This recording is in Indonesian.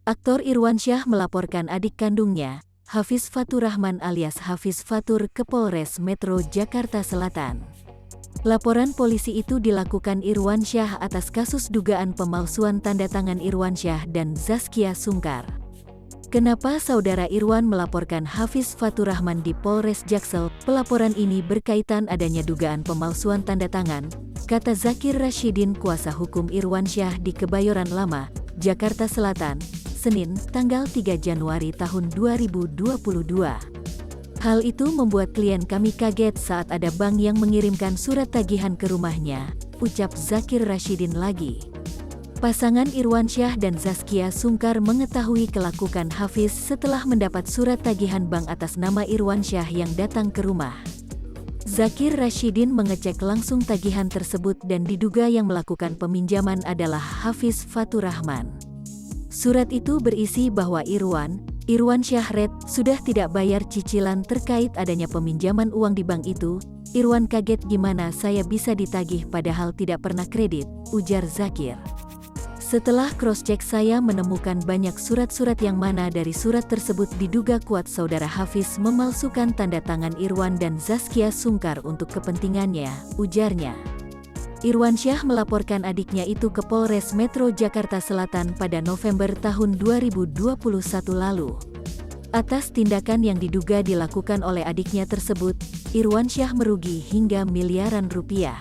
Aktor Irwansyah melaporkan adik kandungnya, Hafiz Fatur Rahman alias Hafiz Fatur ke Polres Metro Jakarta Selatan. Laporan polisi itu dilakukan Irwansyah atas kasus dugaan pemalsuan tanda tangan Irwansyah dan Zaskia Sungkar. Kenapa saudara Irwan melaporkan Hafiz Fatur Rahman di Polres Jaksel? Pelaporan ini berkaitan adanya dugaan pemalsuan tanda tangan, kata Zakir Rashidin, kuasa hukum Irwansyah di Kebayoran Lama, Jakarta Selatan, Senin, tanggal 3 Januari tahun 2022. Hal itu membuat klien kami kaget saat ada bank yang mengirimkan surat tagihan ke rumahnya, ucap Zakir Rashidin lagi. Pasangan Irwansyah dan Zaskia Sungkar mengetahui kelakuan Hafiz setelah mendapat surat tagihan bank atas nama Irwansyah yang datang ke rumah. Zakir Rashidin mengecek langsung tagihan tersebut dan diduga yang melakukan peminjaman adalah Hafiz Fatur Rahman. Surat itu berisi bahwa Irwansyah sudah tidak bayar cicilan terkait adanya peminjaman uang di bank itu. Irwan kaget, gimana saya bisa ditagih padahal tidak pernah kredit, ujar Zakir. Setelah cross-check saya menemukan banyak surat-surat yang mana dari surat tersebut diduga kuat saudara Hafiz memalsukan tanda tangan Irwan dan Zaskia Sungkar untuk kepentingannya, ujarnya. Irwansyah melaporkan adiknya itu ke Polres Metro Jakarta Selatan pada November tahun 2021 lalu. Atas tindakan yang diduga dilakukan oleh adiknya tersebut, Irwansyah merugi hingga miliaran rupiah.